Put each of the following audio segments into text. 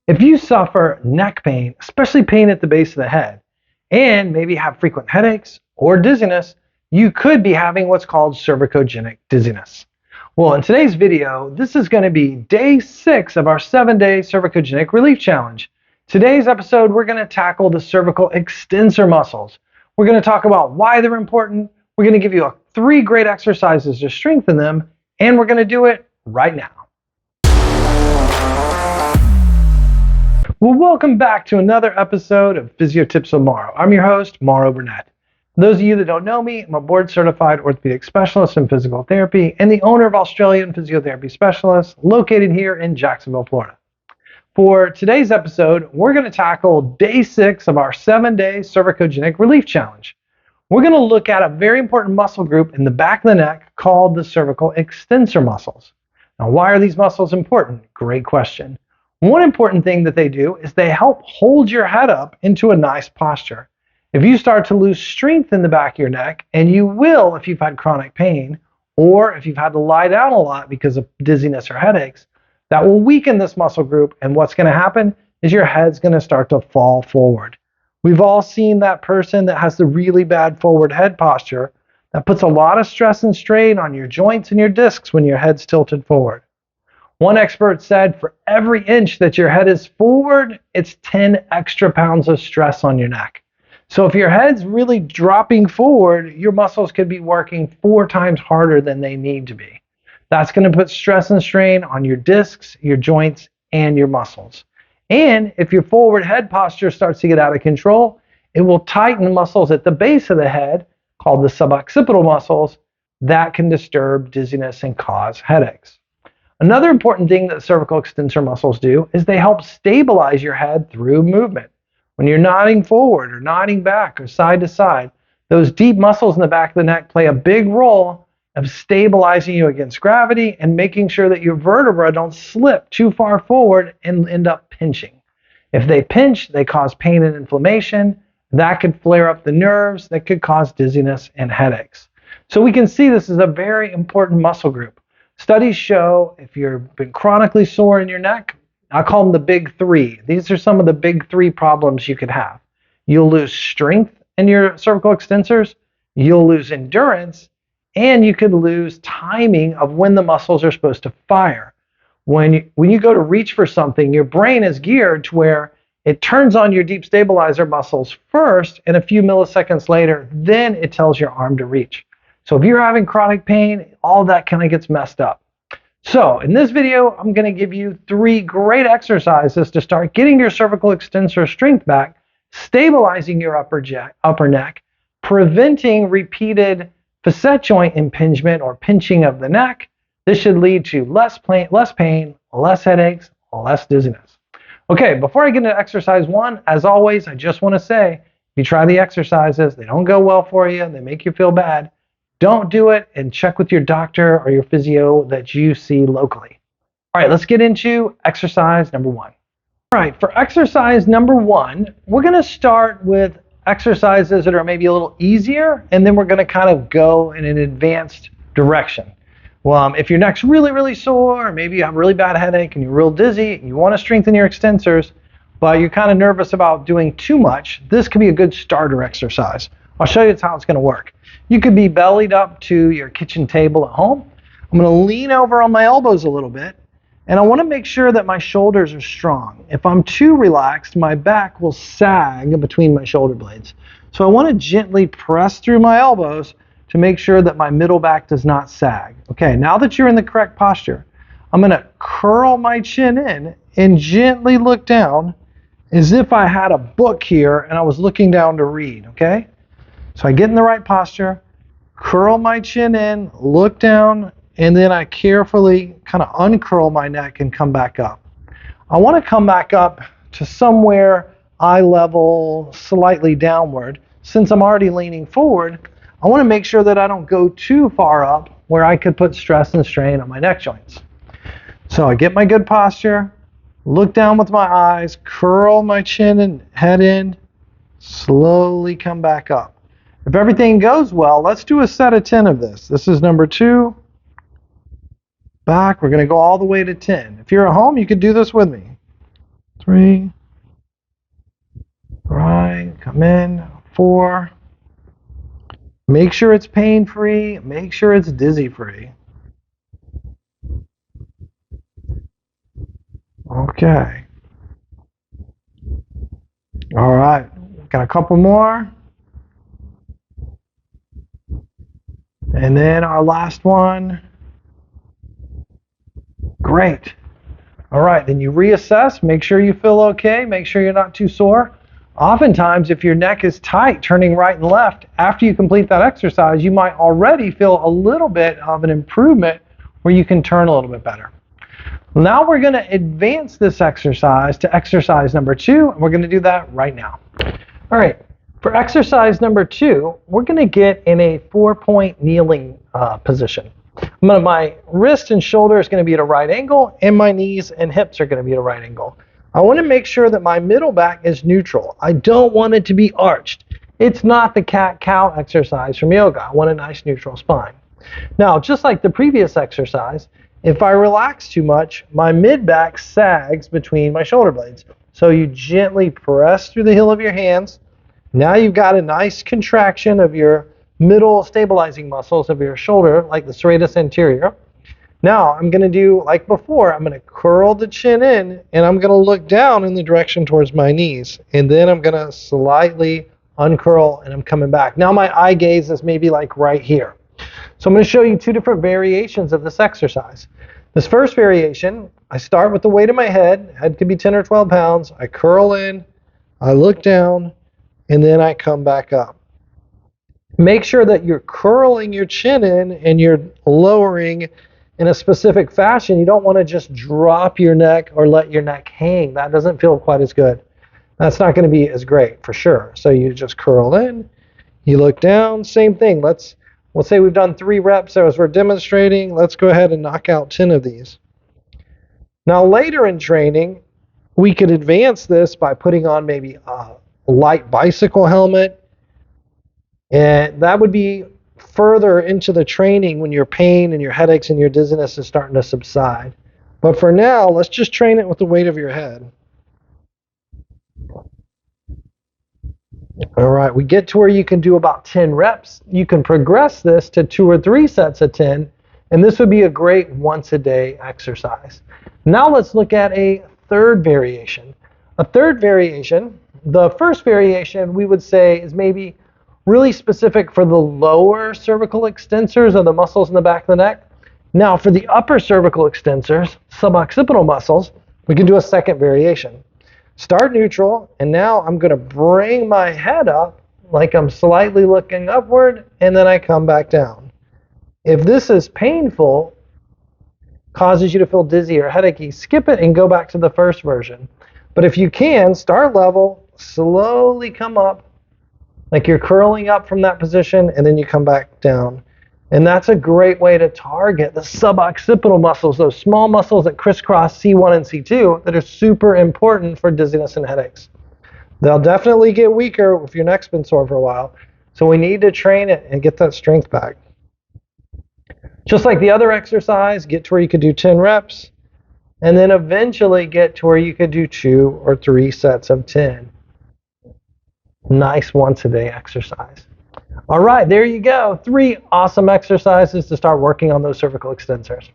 If you suffer neck pain, especially pain at the base of the head, and maybe have frequent headaches or dizziness, you could be having what's called cervicogenic dizziness. Well, in today's video, this is going to be day 6 of our 7-day Cervicogenic Relief Challenge. Today's episode, we're going to tackle the cervical extensor muscles. We're going to talk about why they're important. We're going to give you 3 great exercises to strengthen them, and we're going to do it right now. Well, welcome back to another episode of Physio Tips with Mauro. I'm your host, Mauro Burnett. For those of you that don't know me, I'm a board-certified orthopedic specialist in physical therapy and the owner of Australian Physiotherapy Specialists, located here in Jacksonville, Florida. For today's episode, we're going to tackle day 6 of our 7-day Cervicogenic Relief Challenge. We're going to look at a very important muscle group in the back of the neck called the cervical extensor muscles. Now, why are these muscles important? Great question. One important thing that they do is they help hold your head up into a nice posture. If you start to lose strength in the back of your neck, and you will if you've had chronic pain, or if you've had to lie down a lot because of dizziness or headaches, that will weaken this muscle group, and what's going to happen is your head's going to start to fall forward. We've all seen that person that has the really bad forward head posture that puts a lot of stress and strain on your joints and your discs when your head's tilted forward. One expert said for every inch that your head is forward, it's 10 extra pounds of stress on your neck. So if your head's really dropping forward, your muscles could be working 4 times harder than they need to be. That's going to put stress and strain on your discs, your joints, and your muscles. And if your forward head posture starts to get out of control, it will tighten muscles at the base of the head, called the suboccipital muscles, that can disturb dizziness and cause headaches. Another important thing that cervical extensor muscles do is they help stabilize your head through movement. When you're nodding forward or nodding back or side to side, those deep muscles in the back of the neck play a big role of stabilizing you against gravity and making sure that your vertebrae don't slip too far forward and end up pinching. If they pinch, they cause pain and inflammation. That could flare up the nerves, that could cause dizziness and headaches. So we can see this is a very important muscle group. Studies show if you've been chronically sore in your neck, I call them the big 3. These are some of the big 3 problems you could have. You'll lose strength in your cervical extensors, you'll lose endurance, and you could lose timing of when the muscles are supposed to fire. When you go to reach for something, your brain is geared to where it turns on your deep stabilizer muscles first, and a few milliseconds later, then it tells your arm to reach. So if you're having chronic pain, all that kind of gets messed up. So in this video, I'm going to give you 3 great exercises to start getting your cervical extensor strength back, stabilizing your upper neck, preventing repeated facet joint impingement or pinching of the neck. This should lead to less pain, less headaches, less dizziness. Okay, before I get into exercise 1, as always, I just want to say, if you try the exercises, they don't go well for you, they make you feel bad, don't do it, and check with your doctor or your physio that you see locally. All right, let's get into exercise number 1. All right, for exercise number 1, we're going to start with exercises that are maybe a little easier, and then we're going to kind of go in an advanced direction. Well, if your neck's really, really sore, or maybe you have a really bad headache and you're real dizzy, and you want to strengthen your extensors, but you're kind of nervous about doing too much, this could be a good starter exercise. I'll show you how it's going to work. You could be bellied up to your kitchen table at home. I'm going to lean over on my elbows a little bit, and I want to make sure that my shoulders are strong. If I'm too relaxed, my back will sag between my shoulder blades. So I want to gently press through my elbows to make sure that my middle back does not sag. Okay, now that you're in the correct posture, I'm going to curl my chin in and gently look down as if I had a book here and I was looking down to read, okay? So I get in the right posture, curl my chin in, look down, and then I carefully kind of uncurl my neck and come back up. I want to come back up to somewhere eye level, slightly downward. Since I'm already leaning forward, I want to make sure that I don't go too far up where I could put stress and strain on my neck joints. So I get my good posture, look down with my eyes, curl my chin and head in, slowly come back up. If everything goes well, let's do a set of 10 of this. This is number 2. Back, we're going to go all the way to 10. If you're at home, you could do this with me. 3. Right, come in. 4. Make sure it's pain-free. Make sure it's dizzy-free. Okay. All right. Got a couple more. And then our last one. Great. All right, then you reassess. Make sure you feel okay. Make sure you're not too sore. Oftentimes, if your neck is tight, turning right and left, after you complete that exercise, you might already feel a little bit of an improvement where you can turn a little bit better. Now we're going to advance this exercise to exercise number 2, and we're going to do that right now. All right, for exercise number 2, we're going to get in a 4-point kneeling position. My wrist and shoulder is going to be at a right angle, and my knees and hips are going to be at a right angle. I want to make sure that my middle back is neutral. I don't want it to be arched. It's not the cat-cow exercise from yoga. I want a nice neutral spine. Now, just like the previous exercise, if I relax too much, my mid-back sags between my shoulder blades. So you gently press through the heel of your hands. Now you've got a nice contraction of your middle stabilizing muscles of your shoulder, like the serratus anterior. Now I'm going to do like before. I'm going to curl the chin in, and I'm going to look down in the direction towards my knees. And then I'm going to slightly uncurl, and I'm coming back. Now my eye gaze is maybe like right here. So I'm going to show you 2 different variations of this exercise. This first variation, I start with the weight of my head. Head could be 10 or 12 pounds. I curl in, I look down, and then I come back up. Make sure that you're curling your chin in and you're lowering in a specific fashion. You don't want to just drop your neck or let your neck hang. That doesn't feel quite as good. That's not going to be as great for sure. So you just curl in, you look down, same thing. We'll say we've done 3 reps as we're demonstrating. Let's go ahead and knock out 10 of these. Now later in training, we could advance this by putting on maybe a light bicycle helmet. And that would be further into the training when your pain and your headaches and your dizziness is starting to subside. But for now, let's just train it with the weight of your head. All right, we get to where you can do about 10 reps. You can progress this to 2 or 3 sets of 10, and this would be a great once-a-day exercise. Now let's look at a third variation. A third variation, the first variation we would say is maybe really specific for the lower cervical extensors of the muscles in the back of the neck. Now for the upper cervical extensors, suboccipital muscles, we can do a second variation. Start neutral, and now I'm going to bring my head up like I'm slightly looking upward, and then I come back down. If this is painful, causes you to feel dizzy or headachy, skip it and go back to the first version. But if you can, start level, slowly come up, like you're curling up from that position, and then you come back down. And that's a great way to target the suboccipital muscles, those small muscles that crisscross C1 and C2 that are super important for dizziness and headaches. They'll definitely get weaker if your neck's been sore for a while. So we need to train it and get that strength back. Just like the other exercise, get to where you could do 10 reps, and then eventually get to where you could do 2 or 3 sets of 10. Nice once-a-day exercise. All right, there you go. 3 awesome exercises to start working on those cervical extensors.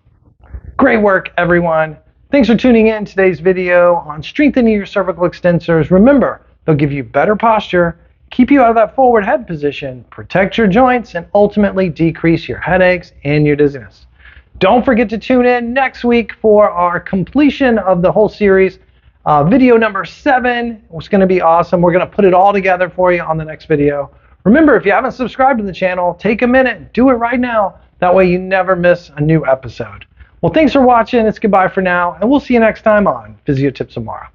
Great work, everyone. Thanks for tuning in today's video on strengthening your cervical extensors. Remember, they'll give you better posture, keep you out of that forward head position, protect your joints, and ultimately decrease your headaches and your dizziness. Don't forget to tune in next week for our completion of the whole series. Video number 7 was going to be awesome. We're going to put it all together for you on the next video. Remember, if you haven't subscribed to the channel, take a minute, do it right now. That way you never miss a new episode. Well, thanks for watching. It's goodbye for now, and we'll see you next time on Physio Tips Tomorrow.